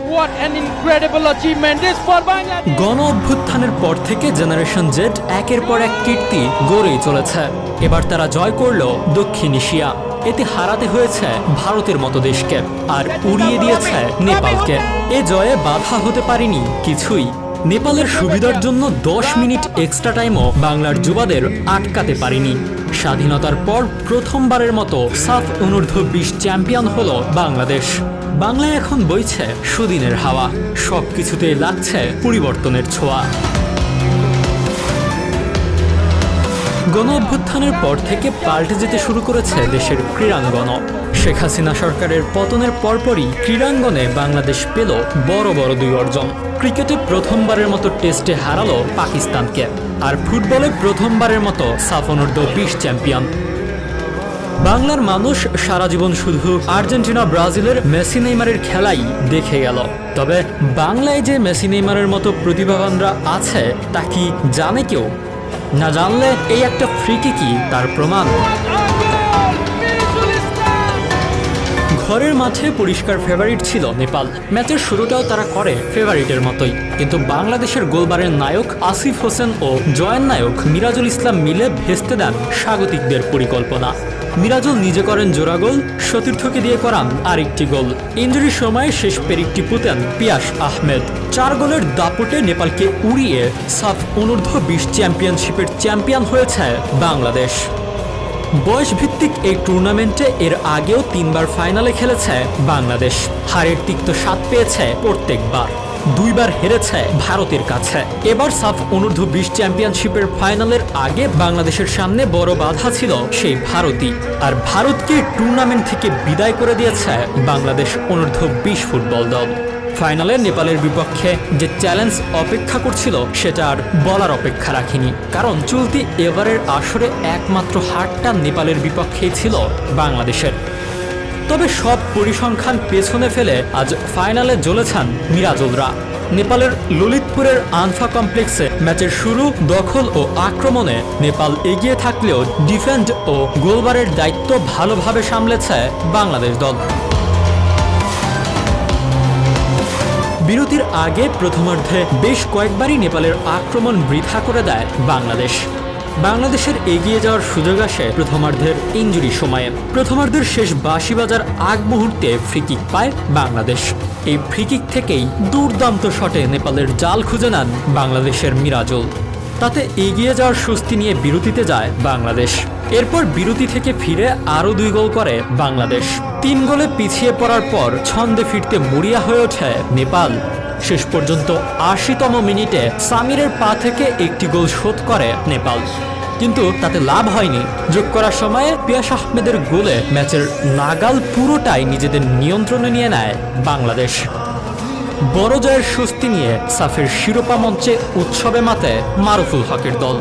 What an incredible achievement this for Bangladesh! গণ অভ্যুত্থানের পর থেকে জেনারেশন জেড একের পর এক কীর্তি গড়েই চলেছে। এবার তারা জয় করল দক্ষিণ এশিয়া। এতে হারাতে হয়েছে ভারতের মতো দেশকে, আর উড়িয়ে দিয়েছে নেপালকে। এ জয়ে বাধা হতে পারেনি কিছুই। নেপালের সুবিধার জন্য 10 মিনিট এক্সট্রা টাইমও বাংলার যুবাদের আটকাতে পারেনি। স্বাধীনতার পর প্রথমবারের মতো সাফ অনূর্ধ্ব 20 চ্যাম্পিয়ন হলো বাংলাদেশ। বাংলায় এখন বইছে সুদিনের হাওয়া, সবকিছুতে লাগছে পরিবর্তনের ছোঁয়া। গণ অভ্যুত্থানের পর থেকে পাল্টে যেতে শুরু করেছে দেশের ক্রীড়াঙ্গন। শেখ হাসিনা সরকারের পতনের পরপরই ক্রীড়াঙ্গনে বাংলাদেশ পেল বড় বড় 2 অর্জন। ক্রিকেটে প্রথমবারের মতো টেস্টে হারালো পাকিস্তানকে, আর ফুটবলে প্রথমবারের মতো সাফ অনূর্ধ্ব 20 চ্যাম্পিয়ন। বাংলার মানুষ সারা জীবন শুধু আর্জেন্টিনা ব্রাজিলের মেসি নেইমারের খেলাই দেখে গেল। তবে বাংলায় যে মেসি নেইমারের মতো প্রতিভাবানরা আছে তা কি জানে কেউ? না জানলে এই একটা ফ্রি কিকই তার প্রমাণ। ঘরের মাঠে পরিষ্কার ফেভারিট ছিল নেপাল। ম্যাচের শুরুটাও তারা করে ফেভারিটের মতোই, কিন্তু বাংলাদেশের গোলবারের নায়ক আসিফ হোসেন ও জয়ের নায়ক মিরাজুল ইসলাম মিলে ভেস্তে দেন স্বাগতিকদের পরিকল্পনা। মিরাজুল নিজে করেন জোড়া গোল, সতীর্থকে দিয়ে করান আরেকটি গোল। ইনজুরির সময় শেষ পেরিকটি পুঁতেন পিয়াস আহমেদ। 4 গোলের দাপটে নেপালকে উড়িয়ে সাফ অনূর্ধ্ব 20 চ্যাম্পিয়নশিপের চ্যাম্পিয়ন হয়েছে বাংলাদেশ। বয়সভিত্তিক এই টুর্নামেন্টে এর আগেও 3 বার ফাইনালে খেলেছে বাংলাদেশ। হারের তিক্ত স্বাদ পেয়েছে প্রত্যেকবার। 2 বার হেরেছে ভারতের কাছে। এবার সাফ অনূর্ধ্ব 20 চ্যাম্পিয়নশিপের ফাইনালের আগে বাংলাদেশের সামনে বড় বাধা ছিল সেই ভারতই। আর ভারতকে টুর্নামেন্ট থেকে বিদায় করে দিয়েছে বাংলাদেশ অনূর্ধ্ব 20 ফুটবল দল। ফাইনালে নেপালের বিপক্ষে যে চ্যালেঞ্জ অপেক্ষা করছিল সেটা আর বলার অপেক্ষা রাখেনি, কারণ চলতি এবারের আসরে একমাত্র হারটা নেপালের বিপক্ষেই ছিল বাংলাদেশের। তবে সব পরিসংখ্যান পেছনে ফেলে আজ ফাইনালে জ্বলেছেন মিরাজুলরা। নেপালের ললিতপুরের আনফা কমপ্লেক্সে ম্যাচের শুরু, দখল ও আক্রমণে নেপাল এগিয়ে থাকলেও ডিফেন্ড ও গোলবারের দায়িত্ব ভালোভাবে সামলেছে বাংলাদেশ দল। বিরতির আগে প্রথমার্ধে বেশ কয়েকবারই নেপালের আক্রমণ বৃথা করে দেয় বাংলাদেশ। বাংলাদেশের এগিয়ে যাওয়ার সুযোগ আসে প্রথমার্ধের ইনজুরি সময়ে। প্রথমার্ধের শেষ বাঁশি বাজার আগ মুহূর্তে ফ্রিকিক পায় বাংলাদেশ। এই ফ্রিকিক থেকেই দুর্দান্ত শটে নেপালের জাল খুঁজে নেন বাংলাদেশের মিরাজুল। তাতে এগিয়ে যাওয়ার স্বস্তি নিয়ে বিরতিতে যায় বাংলাদেশ। এরপর বিরতি থেকে ফিরে আরও 2 গোল করে বাংলাদেশ। 3 গোলে পিছিয়ে পড়ার পর ছন্দে ফিরতে মরিয়া হয়ে ওঠে নেপাল। শেষ পর্যন্ত 80তম মিনিটে সামিরের পা থেকে একটি গোল শোধ করে নেপাল, কিন্তু তাতে লাভ হয়নি। যোগ করার সময়ে পিয়াস আহমেদের গোলে ম্যাচের নাগাল পুরোটাই নিজেদের নিয়ন্ত্রণে নিয়ে নেয় বাংলাদেশ। বড় জয়ের স্বস্তি নিয়ে সাফের শিরোপা মঞ্চে উৎসবে মাতে মারুফুল হকের দল।